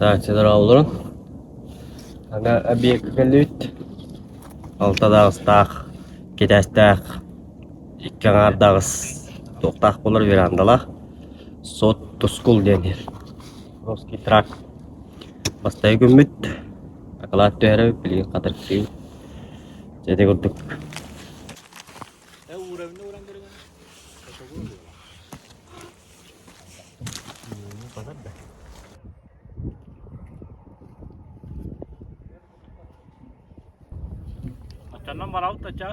Так, сидер аулырын. Ана объект келет. Алтадагыстак, кетестак, иккеңардагыс токтак болор верандала. Сот тускул денер. Русский трак. Бастай күмүт. Акалат төрө билген катар кирин. Жеде көрдүк. Açandan var alt aça.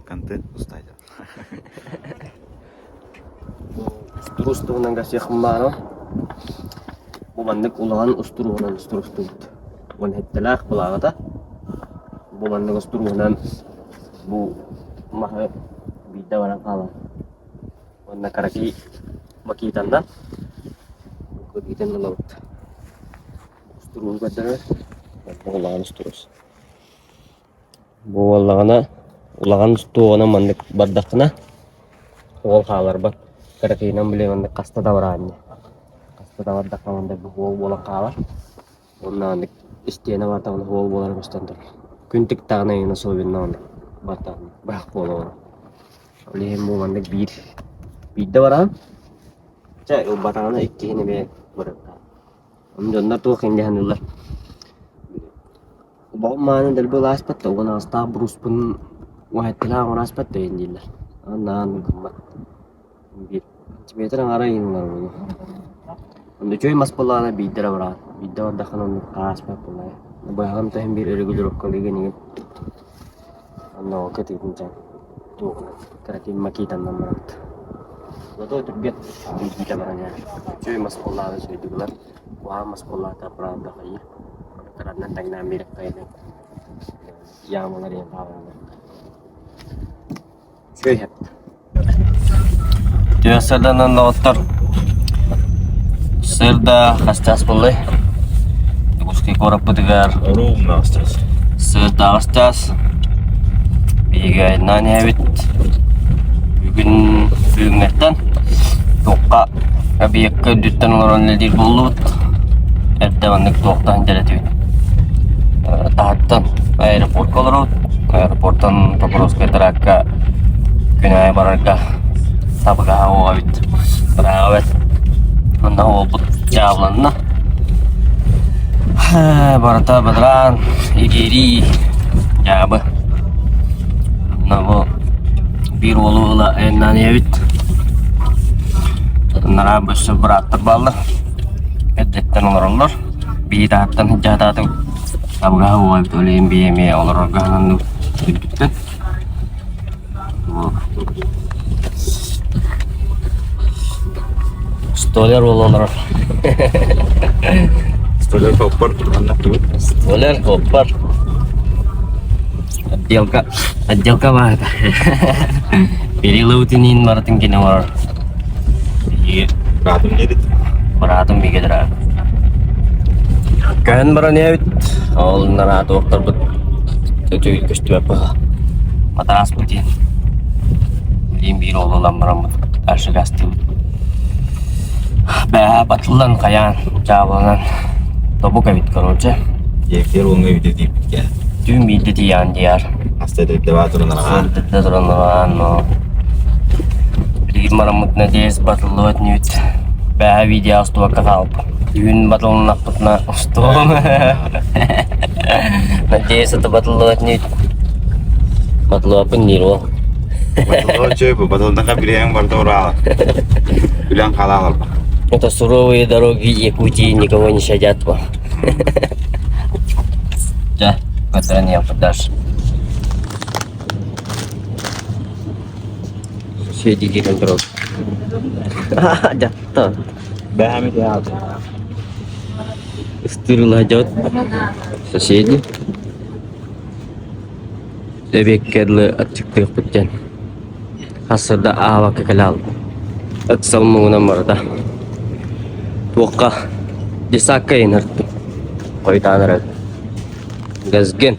Контент устайды. Устурустугунан гасыхым бaro. Бу мандык улаган устуругунан устурустубут. Бун хеттелак булагата. Бу мандык устуругунан бу махы бидда баран кала. Онна караки макитандан көбитен налабыт. Устуруу гаддары улаган устурус. Бу улаган устугунан мандык бардакына ол калар бар. Каракинан биле мандык каста да баран. Каста да бардакка мандык ол бола кала. Онна истене бар тагын ол болар баштандар. Күнтүк тагына ена собиннан батан бак болор. Олем бу мандык бидде баран. Чай ол батана иккене бе барат. Онда то хиндянылар. Бау маны дел бул аспатта гана аста бруспун вайтла гана аспатта индилер. Анан гыммат. Bir metre arayınlar bunu. Onda çoy maspalarına bidder var. Bidder var da kanun aspa pulay. Bayağım tahin bir irregular okkali gini. Onda o ketin can. Tu keratin makitan namrat. Lato itu biat bidder barangnya. Çoy maspalarına söylediler. Wah maspalarına berada kaya. Karena tang namir kaya. Yang mana dia tahu. Çoy hep. Biasadan nonton serda kastas boleh uski korap petegar Room nastas. serda kastas biga nani habit bugün netan toka abi kedutan orang ledir bolut erda manik toktan jalan tahatan airport kolorot airportan topros keteraka kena baraka Sabga hawa bit berawet menawa but jalan barata badran igiri jaba nawa biru la enani bit narabas berat tebal edetan ngorolor bidatan jatatu sabga hawa bit oleh mbme olorga nanu bitan Stoler olalar. Stoler koper anak tuh. Stoler koper. Adjelka mah. Pilih lautinin maratin kini war. Iya, beratum jadi. Beratum bigedra. Kan baranya all naratu terbet. Cuy kustu apa? Mata asputin. Limbiro lolam ramut. Asygastil. Batlan kayan jawanan tobu kavit karoce Ya kira orang itu ya. tüm bildi yan diğer Hasta dewa turun anak. Sırtı no bir maramut ne diye batlat nüt be video sto kakal yün batlan nakputna sto ne diye satu batlat nüt batlo apa niro Betul cuy, betul tangkap bilang yang bertora. Bilang kalah apa? Это суровые дороги Якутии никого не щадят по. Да, по стране подашь. Соседи контроль. Jatuh. Bahami dia. Istirlah jauh. Соседи. Lebekkerle açık terpecen. Hasırda awa kekelal. Aksal menguna marda. Tuka disakain hartu. Koy tanara. Gazgen.